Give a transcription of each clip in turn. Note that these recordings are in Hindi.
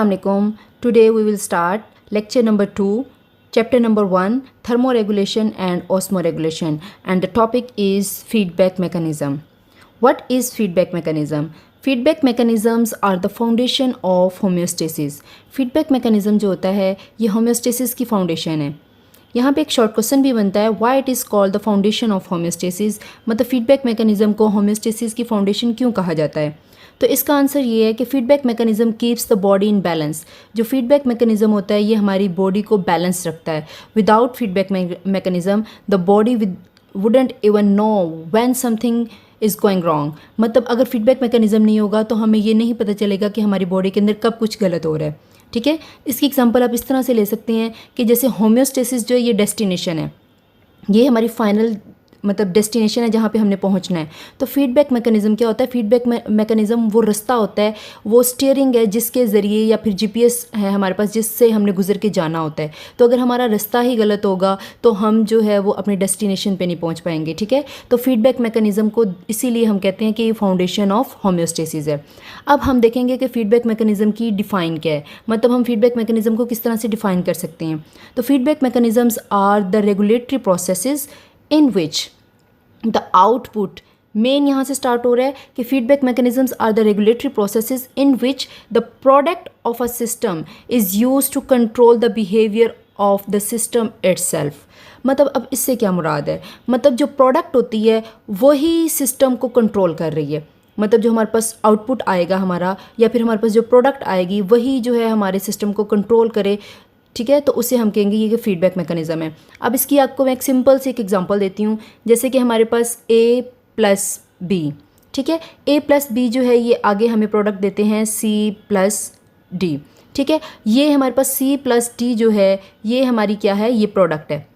Assalamualaikum. Today we will start lecture number 2, chapter number 1, thermoregulation and osmoregulation, and the topic is feedback mechanism. What is feedback mechanism? Feedback mechanisms are the foundation of homeostasis. Feedback mechanism जो होता है ये homeostasis की foundation है. यहाँ पे एक शॉर्ट क्वेश्चन भी बनता है, why it is called the foundation of homeostasis, मतलब फीडबैक मैकेनिज्म को होम्योस्टेसिस की फाउंडेशन क्यों कहा जाता है. तो इसका आंसर ये है कि feedback mechanism keeps the body in balance. जो फीडबैक मैकेनिज्म होता है ये हमारी बॉडी को बैलेंस रखता है. Without feedback mechanism the body wouldn't even know when something is going wrong. मतलब अगर फीडबैक मैकेनिज्म नहीं होगा तो हमें ये नहीं पता चलेगा कि हमारी बॉडी के अंदर कब कुछ गलत हो रहा है. ठीक है, इसकी एग्जांपल आप इस तरह से ले सकते हैं कि जैसे होम्योस्टेसिस जो ये डेस्टिनेशन है, ये हमारी फाइनल मतलब डेस्टिनेशन है जहाँ पे हमने पहुँचना है. तो फीडबैक मैकेनिज्म क्या होता है? फीडबैक मैकेनिज्म वो रास्ता होता है, वो स्टीयरिंग है जिसके ज़रिए या फिर जीपीएस है हमारे पास जिससे हमने गुजर के जाना होता है. तो अगर हमारा रास्ता ही गलत होगा तो हम जो है वो अपने डेस्टिनेशन पे नहीं पहुँच पाएंगे. ठीक है, तो फीडबैक मैकेनिज्म को इसीलिए हम कहते हैं कि ये फाउंडेशन ऑफ होम्योस्टेसिस है. अब हम देखेंगे कि फीडबैक मैकेनिज्म की डिफ़ाइन क्या है, मतलब हम फीडबैक मैकेनिज्म को किस तरह से डिफ़ाइन कर सकते हैं. तो feedback mechanisms are the regulatory processes in which the output, main यहाँ से स्टार्ट हो रहा है कि feedback mechanisms are the regulatory processes in which the product of a system is use to control the behaviour of the system itself. मतलब अब इससे क्या मुराद है? मतलब जो प्रोडक्ट होती है वही सिस्टम को कंट्रोल कर रही है. मतलब जो हमारे पास आउटपुट आएगा हमारा या फिर हमारे पास जो प्रोडक्ट आएगी वही जो है हमारे सिस्टम को कंट्रोल करे. ठीक है, तो उसे हम कहेंगे ये फीडबैक मैकेनिज्म है. अब इसकी आपको मैं एक सिंपल से एक एग्जांपल देती हूँ. जैसे कि हमारे पास A प्लस B. ठीक है, A प्लस B जो है ये आगे हमें प्रोडक्ट देते हैं C प्लस D. ठीक है, ये हमारे पास C प्लस D जो है ये हमारी क्या है? ये प्रोडक्ट है.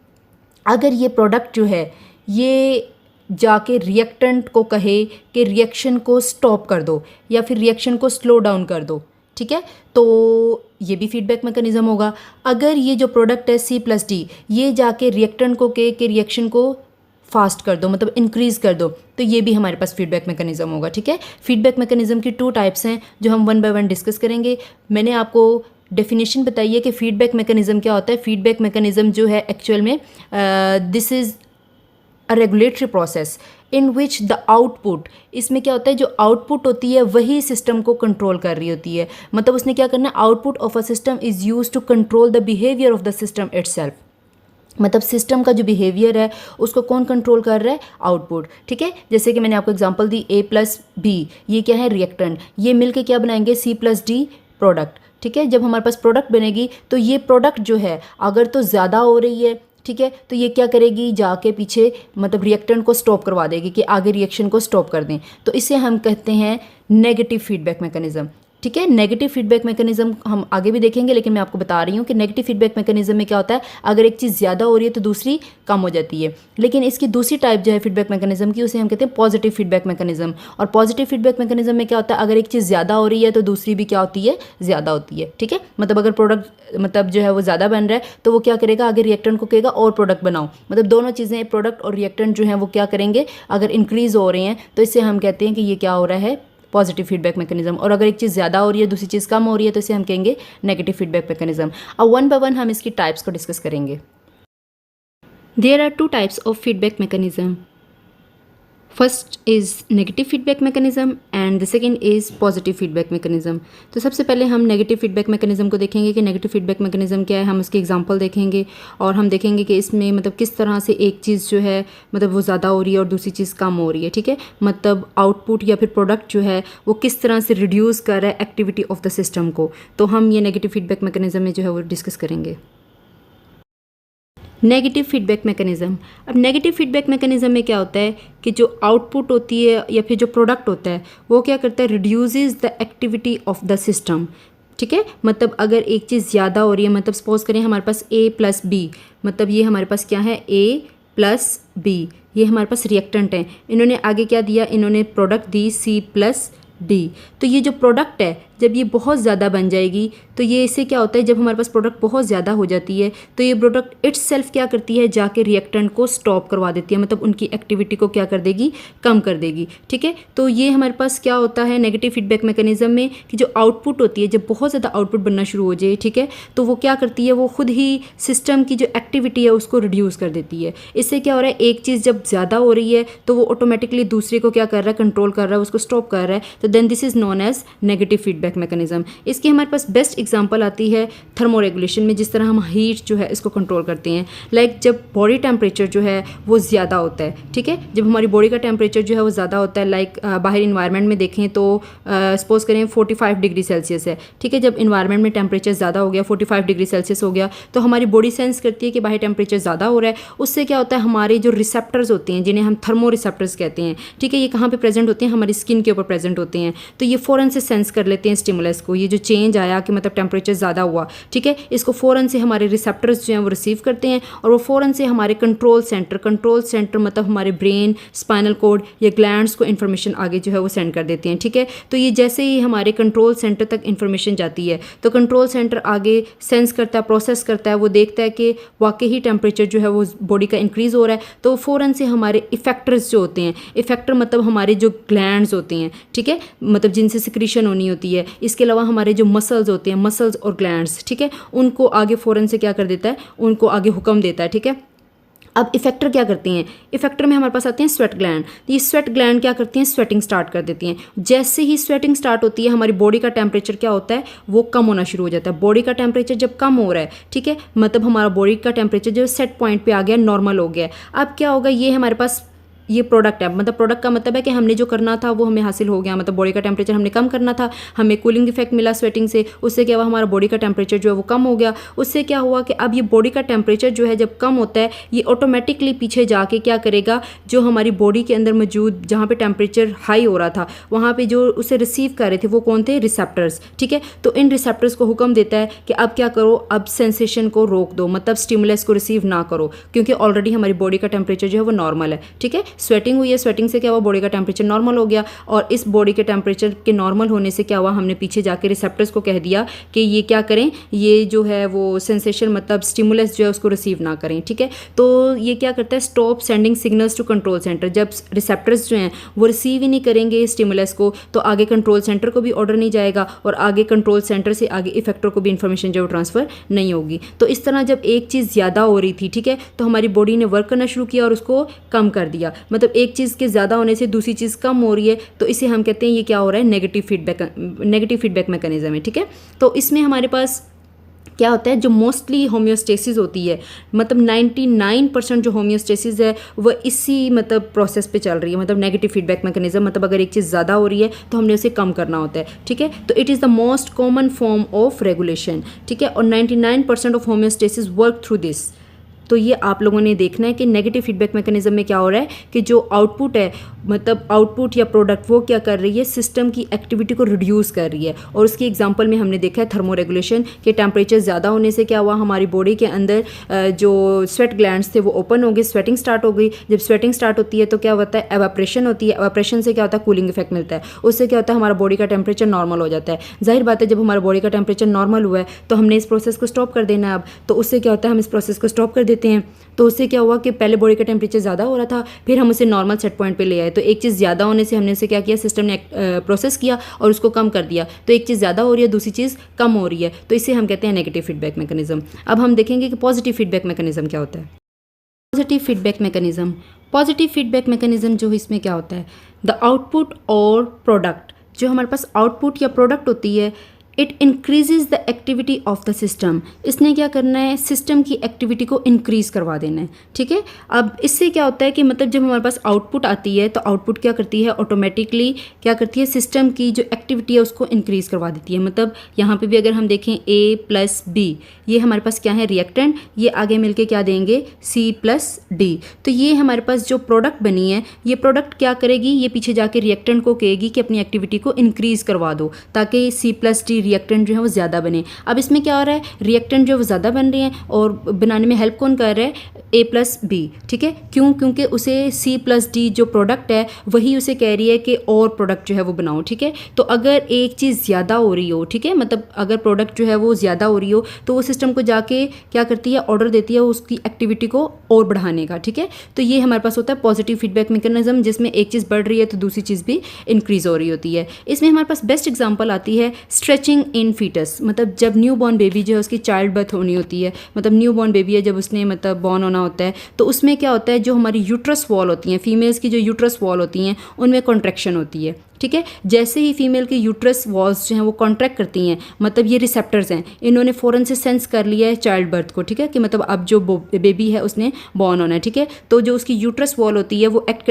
अगर ये प्रोडक्ट जो है ये जाके रिएक्टेंट को कहे कि रिएक्शन को स्टॉप कर दो या फिर रिएक्शन को स्लो डाउन कर दो, ठीक है, तो ये भी फीडबैक मैकेनिज्म होगा. अगर ये जो प्रोडक्ट है C प्लस D ये जाके रिएक्टेंट को कहे कि रिएक्शन को फास्ट कर दो मतलब इंक्रीज़ कर दो, तो ये भी हमारे पास फीडबैक मैकेनिज्म होगा. ठीक है, फीडबैक मैकेनिज्म की 2 टाइप्स हैं जो हम 1 बाय 1 डिस्कस करेंगे. मैंने आपको डेफिनेशन बताई है कि फीडबैक मैकेनिज्म क्या होता है. फीडबैक मैकेनिज्म जो है एक्चुअल में this is a regulatory process in which the output, इसमें क्या होता है जो आउटपुट होती है वही सिस्टम को कंट्रोल कर रही होती है. मतलब उसने क्या करना है? Output of a system is use to control the behaviour of the system itself. मतलब सिस्टम का जो बिहेवियर है उसको कौन कंट्रोल कर रहा है? आउटपुट. ठीक है, जैसे कि मैंने आपको example the A plus B, ये क्या है? रिएक्टेंट. ये मिलके क्या बनाएंगे? C plus D product. ठीक है, जब हमारे पास प्रोडक्ट बनेगी तो ये प्रोडक्ट जो है अगर तो ज़्यादा हो रही है, ठीक है, तो ये क्या करेगी? जाके पीछे मतलब रिएक्टेंट को स्टॉप करवा देगी कि आगे रिएक्शन को स्टॉप कर दें. तो इसे हम कहते हैं नेगेटिव फीडबैक मैकेनिज्म. ठीक है, नेगेटिव फीडबैक मैकेनिज्म हम आगे भी देखेंगे, लेकिन मैं आपको बता रही हूँ कि नेगेटिव फीडबैक मैकेनिज्म में क्या होता है, अगर एक चीज़ ज़्यादा हो रही है तो दूसरी कम हो जाती है. लेकिन इसकी दूसरी टाइप जो है फीडबैक मैकेनिज्म की उसे हम कहते हैं पॉजिटिव फीडबैक मैकेनिज्म. और पॉजिटिव फीडबैक मैकेनिज्म में क्या होता है? अगर एक चीज़ ज़्यादा हो रही है तो दूसरी भी क्या होती है? ज़्यादा होती है. ठीक है, मतलब अगर प्रोडक्ट मतलब जो है वो ज़्यादा बन रहा है तो वो क्या करेगा? आगे रिएक्टेंट को कहेगा और प्रोडक्ट बनाओ. मतलब दोनों चीज़ें प्रोडक्ट और रिएक्टेंट जो हैं वो क्या करेंगे? अगर इंक्रीज़ हो रहे हैं तो इससे हम कहते हैं कि ये क्या हो रहा है? Positive feedback mechanism. और अगर एक चीज़ ज़्यादा हो रही है दूसरी चीज़ कम हो रही है तो इसे हम कहेंगे नेगेटिव फीडबैक मैकेनिज्म. अब 1 बाय 1 हम इसकी टाइप्स को डिस्कस करेंगे. There are 2 types of feedback mechanism. First is negative feedback mechanism and the second is positive feedback mechanism. तो सबसे पहले हम नेगेटिव फीडबैक मैकेनिज्म को देखेंगे कि नेगेटिव फीडबैक मैकेनिज्म क्या है. हम उसकी एग्जांपल देखेंगे और हम देखेंगे कि इसमें मतलब किस तरह से एक चीज़ जो है मतलब वो ज़्यादा हो रही है और दूसरी चीज़ कम हो रही है. ठीक है, मतलब आउटपुट या फिर प्रोडक्ट जो है वो किस तरह से रिड्यूस कर रहा है एक्टिविटी ऑफ द सिस्टम को. तो हम ये नेगेटिव फीडबैक मैकेनिज्म में जो है वो डिस्कस करेंगे. Negative feedback mechanism. अब नेगेटिव फीडबैक मैकेनिज्म में क्या होता है कि जो आउटपुट होती है या फिर जो प्रोडक्ट होता है वो क्या करता है? Reduces the activity of the system. ठीक है, मतलब अगर एक चीज़ ज़्यादा हो रही है, मतलब सपोज करें हमारे पास A प्लस B, मतलब ये हमारे पास क्या है? A प्लस B, ये हमारे पास रिएक्टेंट हैं. इन्होंने आगे क्या दिया? इन्होंने प्रोडक्ट दी C प्लस D. तो ये जो प्रोडक्ट है जब ये बहुत ज़्यादा बन जाएगी तो ये इससे क्या होता है, जब हमारे पास प्रोडक्ट बहुत ज़्यादा हो जाती है तो ये प्रोडक्ट इट्सेल्फ क्या करती है, जाके रिएक्टेंट को स्टॉप करवा देती है, मतलब उनकी एक्टिविटी को क्या कर देगी, कम कर देगी। ठीक है, तो ये हमारे पास क्या होता है नेगेटिव फीडबैक मैकेनिज्म में कि जो आउटपुट होती है, जब बहुत ज़्यादा आउटपुट बनना शुरू हो जाए, ठीक है, तो वो क्या करती है, वो खुद ही सिस्टम की जो एक्टिविटी है उसको रिड्यूस कर देती है। इससे क्या हो रहा है, एक चीज़ जब ज़्यादा हो रही है तो वो ऑटोमेटिकली दूसरे को क्या कर रहा है, कंट्रोल कर रहा है, उसको स्टॉप कर रहा है। तो then this is known as negative feedback mechanism. इसकी हमारे पास बेस्ट एग्जांपल आती है थर्मोरेगुलेशन में, जिस तरह हम हीट जो है इसको कंट्रोल करते हैं। लाइक जब बॉडी टेम्परेचर जो है वो ज़्यादा होता है, ठीक है, जब हमारी बॉडी का टेम्परेचर जो है वो ज़्यादा होता है, लाइक बाहर इन्वायरमेंट में देखें तो सपोज करें 45 डिग्री सेल्सियस है, ठीक है, जब इन्वायरमेंट में टेम्परेचर ज़्यादा हो गया, 45 डिग्री सेल्सियस हो गया, तो हमारी बॉडी सेंस करती है कि बाहर टेम्परेचर ज़्यादा हो रहा है। उससे क्या होता है, हमारे जो रिसेप्टर्स होते हैं जिन्हें हम थर्मो रिसेप्टर्स कहते हैं, ठीक है, ये कहाँ पे प्रेजेंट होते हैं, हमारी स्किन के ऊपर प्रेजेंट होते हैं। तो ये फ़ौरन से सेंस कर लेते हैं स्टिमुलस को, ये जो चेंज आया कि मतलब टेम्परेचर ज़्यादा हुआ, ठीक है, इसको फ़ौरन से हमारे रिसेप्टर्स जो हैं वो रिसीव करते हैं और वो फ़ौरन से हमारे कंट्रोल सेंटर मतलब हमारे ब्रेन, स्पाइनल कॉर्ड या ग्लैंड्स को इन्फॉर्मेशन आगे जो है वो सेंड कर देते हैं। ठीक है, तो ये जैसे ही हमारे कंट्रोल सेंटर तक इन्फॉर्मेशन जाती है तो कंट्रोल सेंटर आगे सेंस करता है, प्रोसेस करता है, वो देखता है कि वाकई ही टेम्परेचर जो है वो बॉडी का इंक्रीज़ हो रहा है, तो फ़ौरन से हमारे इफेक्टर्स जो होते हैं, इफेक्टर मतलब हमारे जो ग्लैंड्स होते हैं, ठीक है, मतलब जिनसे सिक्रीशन होनी होती है, इसके अलावा हमारे जो मसल्स होते हैं, मसल्स और ग्लैंड्स, ठीक है, उनको आगे फ़ौरन से क्या कर देता है, उनको आगे हुक्म देता है। ठीक है, अब इफेक्टर क्या करते हैं, इफेक्टर में हमारे पास आते हैं स्वेट ग्लैंड। ये स्वेट ग्लैंड क्या करती हैं, स्वेटिंग स्टार्ट कर देती हैं। जैसे ही स्वेटिंग स्टार्ट होती है हमारी बॉडी का टेम्परेचर क्या होता है, वो कम होना शुरू हो जाता है। बॉडी का टेम्परेचर जब कम हो रहा है, ठीक है, मतलब हमारा बॉडी का टेम्परेचर जो सेट पॉइंट पे आ गया, नॉर्मल हो गया। अब क्या होगा, ये हमारे पास ये प्रोडक्ट है, मतलब प्रोडक्ट का मतलब है कि हमने जो करना था वो हमें हासिल हो गया, मतलब बॉडी का टेम्परेचर हमने कम करना था, हमें कूलिंग इफेक्ट मिला स्वेटिंग से, उससे क्या हुआ, हमारा बॉडी का टेम्परेचर जो है वो कम हो गया। उससे क्या हुआ कि अब ये बॉडी का टेम्परेचर जो है जब कम होता है, ये ऑटोमेटिकली पीछे जाके क्या करेगा, जो हमारी बॉडी के अंदर मौजूद जहाँ पे टेम्परेचर हाई हो रहा था वहाँ पे जो उसे रिसीव कर रहे थे वो कौन थे, रिसेप्टर्स। ठीक है, तो इन रिसेप्टर्स को हुक्म देता है कि अब क्या करो, अब सेंसेशन को रोक दो, मतलब स्टिमुलस को रिसीव ना करो, क्योंकि ऑलरेडी हमारी बॉडी का टेम्परेचर जो है वो नॉर्मल है। ठीक है, स्वेटिंग हुई है, स्वेटिंग से क्या हुआ, बॉडी का टेम्परेचर नॉर्मल हो गया, और इस बॉडी के टेम्परेचर के नॉर्मल होने से क्या हुआ, हमने पीछे जाके रिसेप्टर्स को कह दिया कि ये क्या करें, ये जो है वो सेंसेशन मतलब स्टिमुलस जो है उसको रिसीव ना करें। ठीक है, तो ये क्या करता है, stop sending signals to control centre. जब रिसेप्टर्स जो हैं वो रिसीव ही नहीं करेंगे स्टिमुलस को, तो आगे कंट्रोल सेंटर को भी ऑर्डर नहीं जाएगा और आगे कंट्रोल सेंटर से आगे इफेक्टर को भी इंफॉर्मेशन जो ट्रांसफ़र नहीं होगी। तो इस तरह जब एक चीज़ ज़्यादा हो रही थी, ठीक है, तो हमारी बॉडी ने वर्क करना शुरू किया और उसको कम कर दिया, मतलब एक चीज़ के ज़्यादा होने से दूसरी चीज़ कम हो रही है, तो इसे हम कहते हैं ये क्या हो रहा है, नेगेटिव फीडबैक मैकेनिज्म है। ठीक है, तो इसमें हमारे पास क्या होता है, जो मोस्टली होम्योस्टेसिस होती है, मतलब 99% जो होम्योस्टेसिस है वह इसी मतलब प्रोसेस पे चल रही है, मतलब नेगेटिव फीडबैक मैकेनिज्म, मतलब अगर एक चीज़ ज़्यादा हो रही है तो हमने उसे कम करना होता है। ठीक है, तो it is the most common form of regulation. ठीक है, और 99% of homeostasis work through this. तो ये आप लोगों ने देखना है कि नेगेटिव फीडबैक मैकेनिज्म में क्या हो रहा है कि जो आउटपुट है, मतलब आउटपुट या प्रोडक्ट, वो क्या कर रही है, सिस्टम की एक्टिविटी को रिड्यूस कर रही है। और उसकी एग्जांपल में हमने देखा है थर्मोरेगुलेशन के टेम्परेचर ज़्यादा होने से क्या हुआ, हमारी बॉडी के अंदर जो स्वेट ग्लैंड्स थे वो ओपन हो गए, स्वेटिंग स्टार्ट हो गई। जब स्वेटिंग स्टार्ट होती है तो क्या होता है, एवाप्रेशन होती है, एवाप्रेशन से क्या होता है, कूलिंग इफेक्ट मिलता है, उससे क्या होता है, हमारा बॉडी का टेम्परेचर नॉर्मल हो जाता है। जाहिर बात है, जब हमारा बॉडी का टेम्परेचर नॉर्मल हुआ है तो हमने इस प्रोसेस को स्टॉप कर देना है अब, तो उससे क्या होता है, हम इस प्रोसेस को स्टॉप कर देते हैं। तो उससे क्या हुआ कि पहले बॉडी का टेम्परेचर ज़्यादा हो रहा था, फिर हम उसे नॉर्मल सेट पॉइंट पे ले आए, तो एक चीज़ ज़्यादा होने से हमने उसे क्या किया, सिस्टम ने प्रोसेस किया और उसको कम कर दिया। तो एक चीज़ ज़्यादा हो रही है, दूसरी चीज़ कम हो रही है, तो इसे हम कहते हैं नेगेटिव फीडबैक मैकेनिज्म। अब हम देखेंगे कि पॉजिटिव फीडबैक मैकेनिज्म क्या होता है। पॉजिटिव फीडबैक मैकेनिज्म जो इसमें क्या होता है, द आउटपुट और प्रोडक्ट, जो हमारे पास आउटपुट या प्रोडक्ट होती है, it increases the activity of the system. इसने क्या करना है, सिस्टम की एक्टिविटी को इंक्रीज़ करवा देना है। ठीक है, अब इससे क्या होता है कि मतलब जब हमारे पास आउटपुट आती है तो आउटपुट क्या करती है, ऑटोमेटिकली क्या करती है, सिस्टम की जो एक्टिविटी है उसको इंक्रीज़ करवा देती है। मतलब यहाँ पे भी अगर हम देखें A+B, ये हमारे पास क्या है, रिएक्टेंट, ये आगे मिलके क्या देंगे, C+D। तो ये हमारे पास जो प्रोडक्ट बनी है, ये प्रोडक्ट क्या करेगी, ये पीछे जाके रिएक्टेंट को कहेगी कि अपनी एक्टिविटी को इंक्रीज़ करवा दो ताकि C+D रिएक्टेंट जो है वो ज़्यादा बने। अब इसमें क्या हो रहा है, रिएक्टेंट जो है वो ज़्यादा बन रहे हैं और बनाने में हेल्प कौन कर रहा है, A+B, ठीक है। क्यों? क्योंकि उसे C+D जो प्रोडक्ट है वही उसे कह रही है कि और प्रोडक्ट जो है वो बनाओ, ठीक है। तो अगर एक चीज़ ज़्यादा हो रही हो, ठीक है, मतलब अगर प्रोडक्ट जो है वो ज़्यादा हो रही हो तो वो सिस्टम को जाके क्या करती है, ऑर्डर देती है उसकी एक्टिविटी को और बढ़ाने का, ठीक है। तो ये हमारे पास होता है पॉजिटिव फीडबैक मैकेनिज्म, जिसमें एक चीज़ बढ़ रही है तो दूसरी चीज़ भी इंक्रीज़ हो रही होती है। इसमें हमारे पास बेस्ट एग्जांपल आती है स्ट्रेचिंग इन फीटस, मतलब जब न्यू बॉर्न बेबी जो है उसकी चाइल्ड बर्थ होनी होती है, मतलब न्यू बॉर्न बेबी है जब उसने मतलब बॉर्न होना होता है, तो उसमें क्या होता है, जो हमारी यूट्रस वॉल होती हैं, फीमेल्स की जो यूट्रस वॉल होती हैं उनमें कॉन्ट्रैक्शन होती है, ठीक है। जैसे ही फीमेल की यूट्रस वॉल्स जो हैं वो कॉन्ट्रैक्ट करती हैं, मतलब ये रिसेप्टर्स हैं, इन्होंने फ़ौरन से सेंस कर लिया है चाइल्ड बर्थ को, ठीक है, कि मतलब अब जो बेबी है उसने बॉर्न होना है, ठीक है। तो जो उसकी यूट्रस वॉल होती है वो एक्ट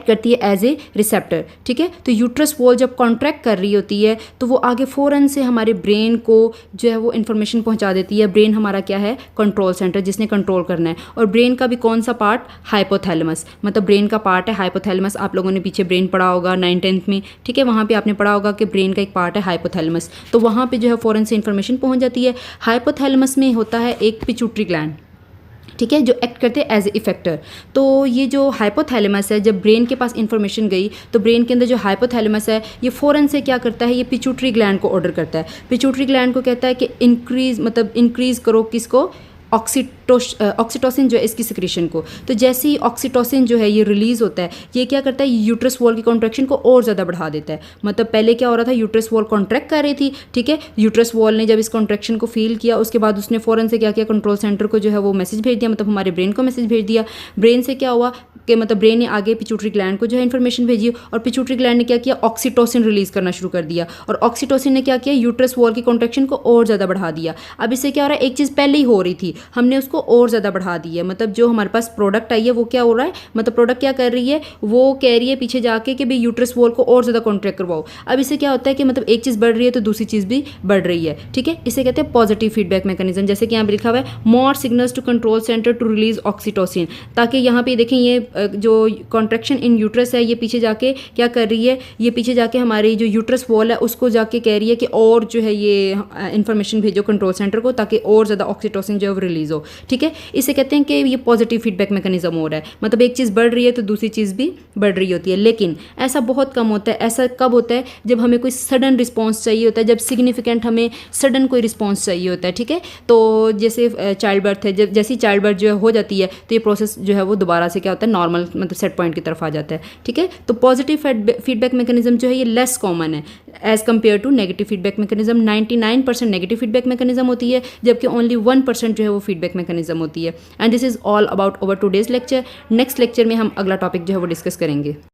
करती है एज ए रिसेप्टर, ठीक है। तो यूट्रस वॉल जब कॉन्ट्रैक्ट कर रही होती है तो वो आगे फ़ौरन से हमारे ब्रेन को जो है वो इन्फॉर्मेशन पहुंचा देती है। ब्रेन हमारा क्या है, कंट्रोल सेंटर, जिसने कंट्रोल करना है। और ब्रेन का भी कौन सा पार्ट, हाइपोथैलेमस, मतलब ब्रेन का पार्ट है हाइपोथैलेमस। आप लोगों ने पीछे ब्रेन पढ़ा होगा 9th-10th में, ठीक है, वहाँ पर आपने पढ़ा होगा कि ब्रेन का एक पार्ट है हाइपोथैलेमस। तो वहाँ पर जो है फ़ौरन से इन्फॉर्मेशन पहुँच जाती है। हाइपोथैलेमस में होता है एक पिट्यूटरी ग्लैंड, ठीक है, जो एक्ट करते हैं एज ए इफेक्टर। तो ये जो हाइपोथैलेमस है, जब ब्रेन के पास इंफॉर्मेशन गई तो ब्रेन के अंदर जो हाइपोथैलेमस है ये फ़ौरन से क्या करता है, ये पिट्यूटरी ग्लैंड को ऑर्डर करता है। पिट्यूटरी ग्लैंड को कहता है कि इंक्रीज़ करो किसको, ऑक्सीटोसिन जो है इसकी सिक्रीशन को। तो जैसे ही ऑक्सीटोसिन जो है ये रिलीज़ होता है, ये क्या करता है, यूट्रस वॉल की कॉन्ट्रैक्शन को और ज़्यादा बढ़ा देता है। मतलब पहले क्या हो रहा था, यूट्रस वॉल कॉन्ट्रैक्ट कर रही थी, ठीक है, यूट्रस वॉल ने जब इस कॉन्ट्रैक्शन को फील किया उसके बाद उसने फ़ौरन से क्या किया, कंट्रोल सेंटर को जो है वो मैसेज भेज दिया, मतलब हमारे ब्रेन को मैसेज भेज दिया। ब्रेन से क्या हुआ कि मतलब ब्रेन ने आगे पिट्यूटरी ग्लैंड को जो है इन्फॉर्मेशन भेजी और पिट्यूटरी ग्लैंड ने क्या किया, ऑक्सीटोसिन रिलीज़ करना शुरू कर दिया। और ऑक्सीटोसिन ने क्या किया, यूट्रस वॉल की कॉन्ट्रैक्शन को और ज़्यादा बढ़ा दिया। अब इससे क्या हो रहा है, एक चीज़ पहले ही हो रही थी, हमने उसको और ज़्यादा बढ़ा दी है। मतलब जो हमारे पास प्रोडक्ट आई है वो क्या हो रहा है, मतलब प्रोडक्ट क्या कर रही है, वो कह रही है पीछे जाके कि भाई यूट्रस वॉल को और ज़्यादा कॉन्ट्रैक्ट करवाओ। अब इससे क्या होता है कि मतलब एक चीज़ बढ़ रही है तो दूसरी चीज़ भी बढ़ रही है, ठीक है। इसे कहते हैं पॉजिटिव फीडबैक मैकेनिज्म। जैसे कि यहाँ पर लिखा हुआ है more signals to control centre to release oxytocin, ताकि यहाँ पे देखें ये जो कॉन्ट्रैक्शन इन यूट्रस है ये पीछे जाके क्या कर रही है, ये पीछे जाके हमारी जो यूट्रस वॉल है उसको जाके कह रही है कि और जो है ये इन्फॉर्मेशन भेजो कंट्रोल सेंटर को, ताकि और ज़्यादा ऑक्सीटोसिन जो है वो रिलीज़ हो, ठीक है। इसे कहते हैं कि ये पॉजिटिव फीडबैक मैकेनिज्म हो रहा है, मतलब एक चीज़ बढ़ रही है तो दूसरी चीज़ भी बढ़ रही होती है। लेकिन ऐसा बहुत कम होता है। ऐसा कब होता है, जब हमें कोई सडन रिस्पॉन्स चाहिए होता है, जब सिग्निफिकेंट हमें सडन कोई रिस्पॉन्स चाहिए होता है, ठीक है। तो जैसे चाइल्ड बर्थ है, जब जैसी चाइल्ड बर्थ जो है हो जाती है तो ये प्रोसेस जो है वो दोबारा से क्या होता है, नॉर्मल मतलब सेट पॉइंट की तरफ आ जाता है, ठीक है। तो पॉजिटिव फीडबैक मैकेनिज्म जो है ये लेस कॉमन है as compare to negative feedback mechanism. 99% negative feedback mechanism होती है, जबकि ओनली 1% जो है वो फीडबैक मैकेनिज्म होती है। And this is all about over today's lecture. Next lecture में हम अगला टॉपिक जो है वो डिस्कस करेंगे।